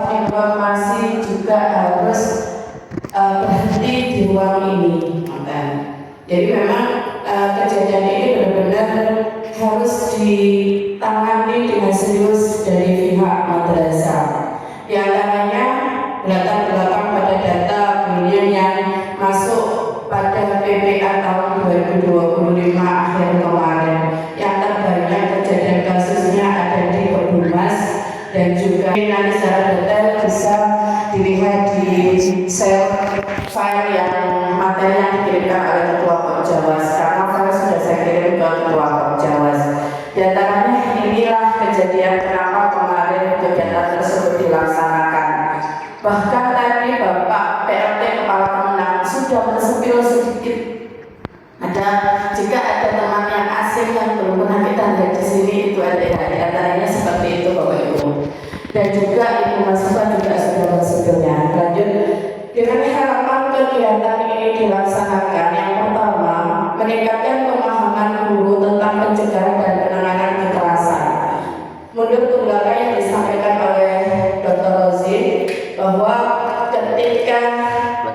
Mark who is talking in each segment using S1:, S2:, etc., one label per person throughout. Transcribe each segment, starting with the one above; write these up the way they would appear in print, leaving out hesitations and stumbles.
S1: informasi juga harus berhenti di ruang ini. Jadi memang kejadian ini benar-benar harus ditangani dengan serius dari pihak madrasah. Di antaranya latar belakang pada data beliau yang masuk pada PPA tahun 2025 akhir kemarin, yang terbanyak kejadian kasusnya ada di Perhumas, dan juga nanti secara detail bisa dilihat di share file yang materi yang dikirimkan oleh Ketua Kopjawas, karena file sudah saya kirim ke Ketua Kopjawas. Di antaranya inilah kejadian kenapa kemarin kegiatan tersebut dilaksanakan. Bahkan tadi Bapak PLT Kepala Kemenang sudah mensepil sedikit. Jika ada teman yang asing yang belum pernah kita lihat di sini, itu ada di antaranya seperti itu Bapak Ibu. Dan juga Ibu mahasiswa juga sudah mensepilnya. Lanjut, dengan harapan kegiatan ini dilaksanakan, yang pertama meningkatkan pemahaman guru tentang pencegahan dan penanganan kekerasan. Mundur ke belakang yang disampaikan oleh Dr. Rozi, bahwa ketika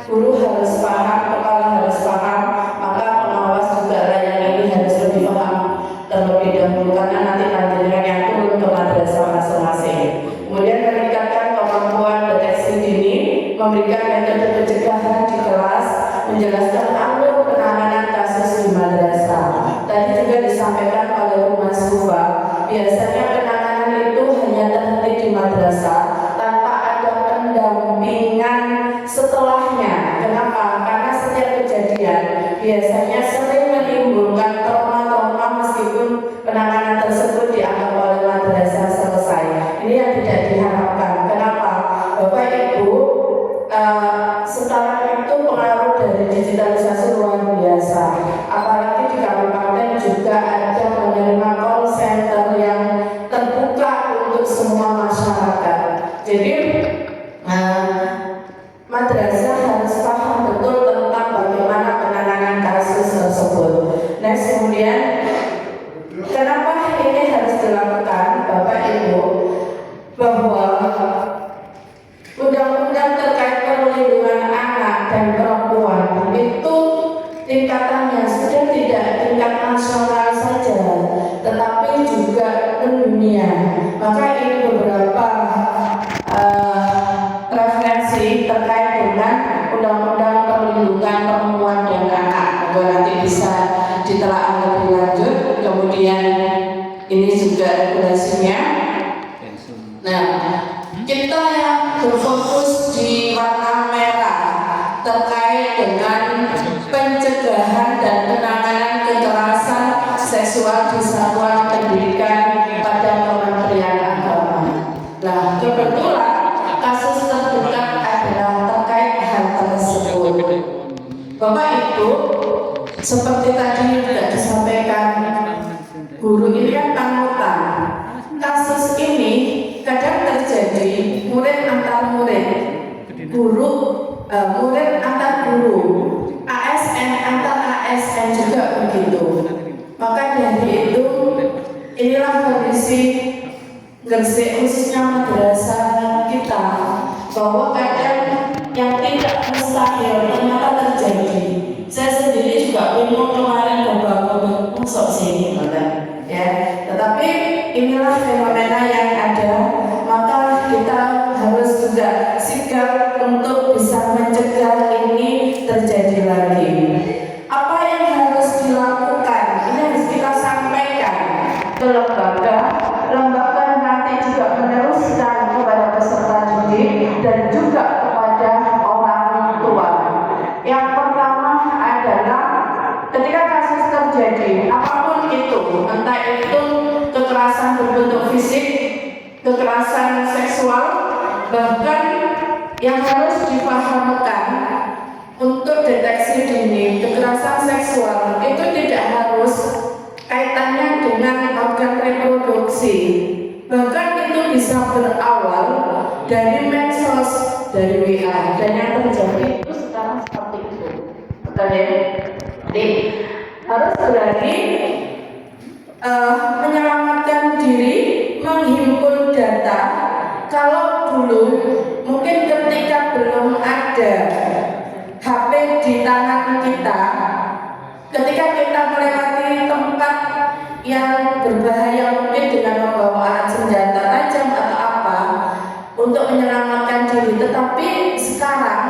S1: guru harus paham, kepala harus paham, maka pengawas juga yang ini harus lebih paham terlebih dahulu, karena nanti nantinya yang turun ke madrasah masing-masing. Kemudian meningkatkan kemampuan deteksi dini, memberikan metode pencegahan di kelas, menjelaskan alur penanganan kasus di madrasah. Tadi juga disampaikan oleh Mas Hufa, biasanya penanganan itu hanya terhenti di madrasah tanpa ada pendampingan setelahnya. Kenapa? Karena setiap kejadian biasanya sering menimbulkan trauma-trauma meskipun penanganan tersebut dianggap oleh madrasah selesai. Ini yang tidak diharapkan. Kenapa? Bapak Ibu, sekarang itu pengaruh dari digitalisasi luar biasa. Apalagi di kabupaten juga ada menerima call center yang terbuka untuk semua masyarakat. Jadi madrasah harus paham betul tentang bagaimana penanganan kasus tersebut. Next, kemudian kenapa ini harus dilakukan Bapak Ibu? Bahwa undang-undang terkait perlindungan anak dan perempuan itu tingkatannya sudah tidak tingkat nasional saja, tetapi juga mendunia. Maka ini beberapa referensi terkait dengan undang-undang perlindungan perempuan dan anak. Nanti bisa ditelaah lebih lanjut. Kemudian ini juga regulasinya. Nah, kita yang berfokus di warna merah terkait dengan pencegahan dan penanganan kekerasan seksual di satuan pendidikan pada Kementerian Agama. Nah, kebetulan kasus terdekat adalah terkait hal tersebut. Bapak Ibu, seperti tadi sudah disampaikan, guru ini kan panutan. Kasus ini kadang terjadi murid antar murid, guru murid antar guru, ASN antar ASN juga begitu. Maka dari itu inilah kondisi Gresik, khususnya madrasah kita, bahwa kadang yang tidak mustahil ternyata terjadi. Saya sendiri juga bingung kemarin coba masuk sini, ya. Tetapi inilah fenomena yang ada, maka kita harus juga sigap untuk bisa mencegah ini terjadi lagi. Apa yang harus dilakukan? Ini harus kita sampaikan ke lembaga nanti juga meneruskan kepada peserta didik dan juga kepada orang tua. Yang pertama adalah ketika kasus terjadi, apapun itu, entah itu kekerasan berbentuk fisik, kekerasan seksual, bahkan yang harus dipahamkan untuk deteksi dini kekerasan seksual itu tidak harus kaitannya dengan organ reproduksi, bahkan itu bisa berawal dari medsos, dari WA, dan yang terjadi itu sekarang seperti itu. Betul ya? Jadi harus berani menyelamatkan diri, menghimpun data. Kalau dulu mungkin ketika belum ada HP di tangan kita, ketika kita melewati tempat yang berbahaya mungkin dengan membawa alat senjata tajam atau apa untuk menyelamatkan diri, tetapi sekarang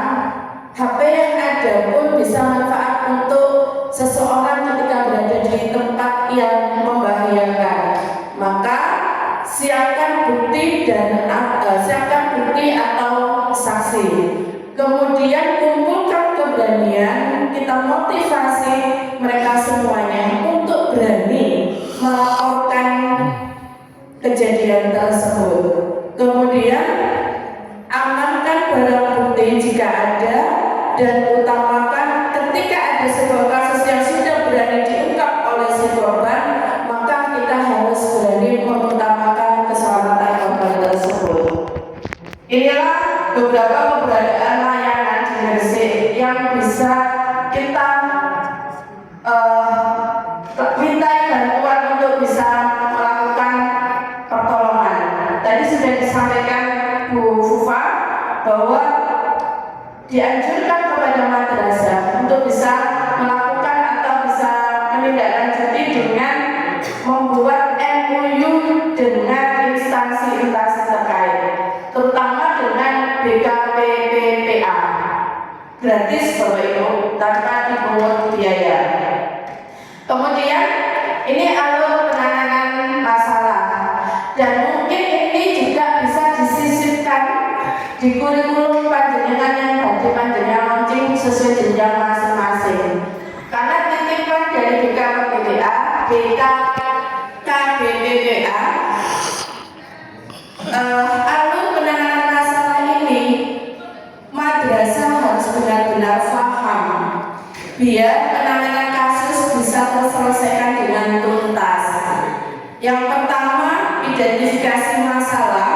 S1: HP yang ada pun bisa manfaat untuk seseorang ketika berada di tempat yang membahayakan. Maka siapkan bukti atau saksi. Kemudian kumpulkan keberanian, kita motivasi mereka semuanya untuk berani melaporkan kejadian tersebut. Kemudian amankan barang bukti jika ada, dan utamakan ketika ada sebuah kasus yang sudah berani diungkap oleh si korban, maka kita harus berani mengutamakan keselamatan korban tersebut. Inilah beberapa keberadaan layanan di Gresik yang bisa kita mintai bantuan untuk bisa melakukan pertolongan. Tadi sudah disampaikan Bu Fufa bahwa dianjurkan kepada madrasah untuk bisa melakukan atau bisa menindaklanjuti dengan membuat MOU dengan instansi-instansi terkait, terutama dengan BKPPPA, gratis Bapak Ibu, tanpa dipungut biaya. Kemudian ini alur penanganan masalah, dan mungkin ini juga bisa disisipkan di kurikulum panjenengan yang tadi panjenengan launching sesuai jenjang masing-masing. Karena titipan dari BKPPA, alur penanganan masalah ini madrasah harus benar-benar paham biar penanganan kasus bisa terselesaikan dengan tuntas. Yang pertama, identifikasi masalah,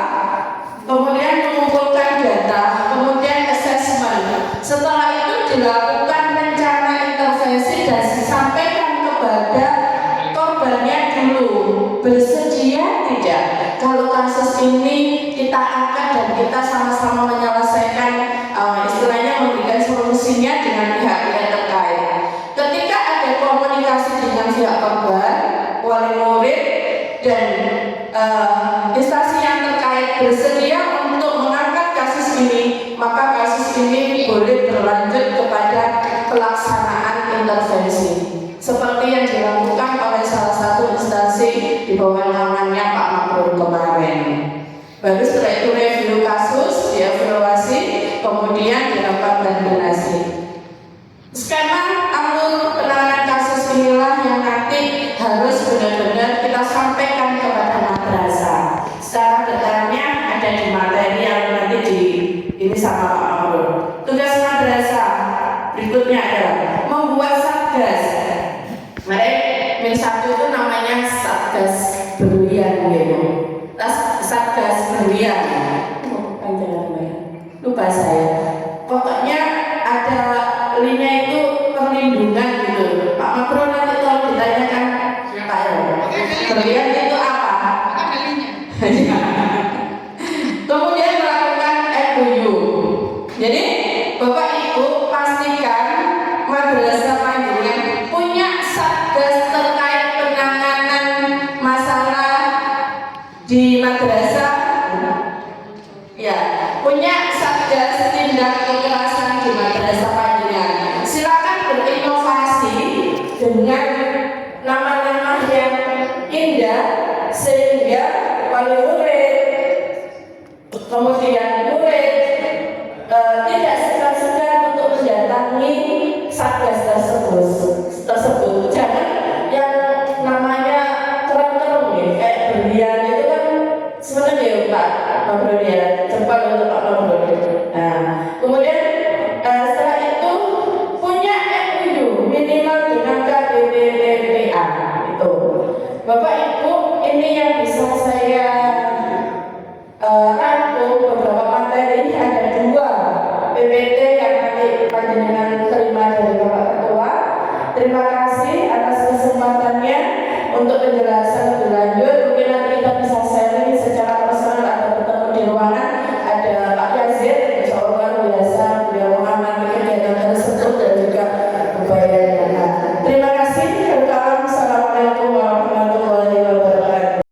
S1: kemudian mengumpulkan data, kemudian assessment. Setelah itu dilakukan rencana intervensi dan disampaikan kepada korbannya dulu, bersedia tidak kalau kasus ini kita angkat dan kita sama-sama menyelesaikan, istilahnya memberikan solusinya dengan pihak-pihak terkait. Ketika ada komunikasi dengan pihak korban, wali murid dan instansi yang terkait bersedia untuk mengangkat kasus ini, maka kasus ini boleh berlanjut kepada pelaksanaan intervensi seperti yang dilakukan oleh salah satu instansi di bawah naungannya Pak Mabrur kemarin. Baru setelah itu review kasus, dievaluasi, kemudian dilakukan donasi. Skema alur penanganan kasus inilah yang nanti harus benar-benar kita sampaikan kepada madrasah. Secara detailnya ada di materi yang nanti ini sama Pak Mabrur. Tugas madrasah berikutnya adalah membuat satgas. Min satu itu namanya satgas berlian, gitu. Satgas berlian. Lupa saya. Pokoknya ada linknya itu perlindungan gitu. Pak Mabrur nanti kalau ditanyakan Pak berlian itu apa? Kemudian melakukan MOU. Jadi Bapak Ibu pastikan madrasah panjenengan punya satgas terkait penanganan masalah di madrasah. Ya, punya satgas tindak kekerasan di madrasah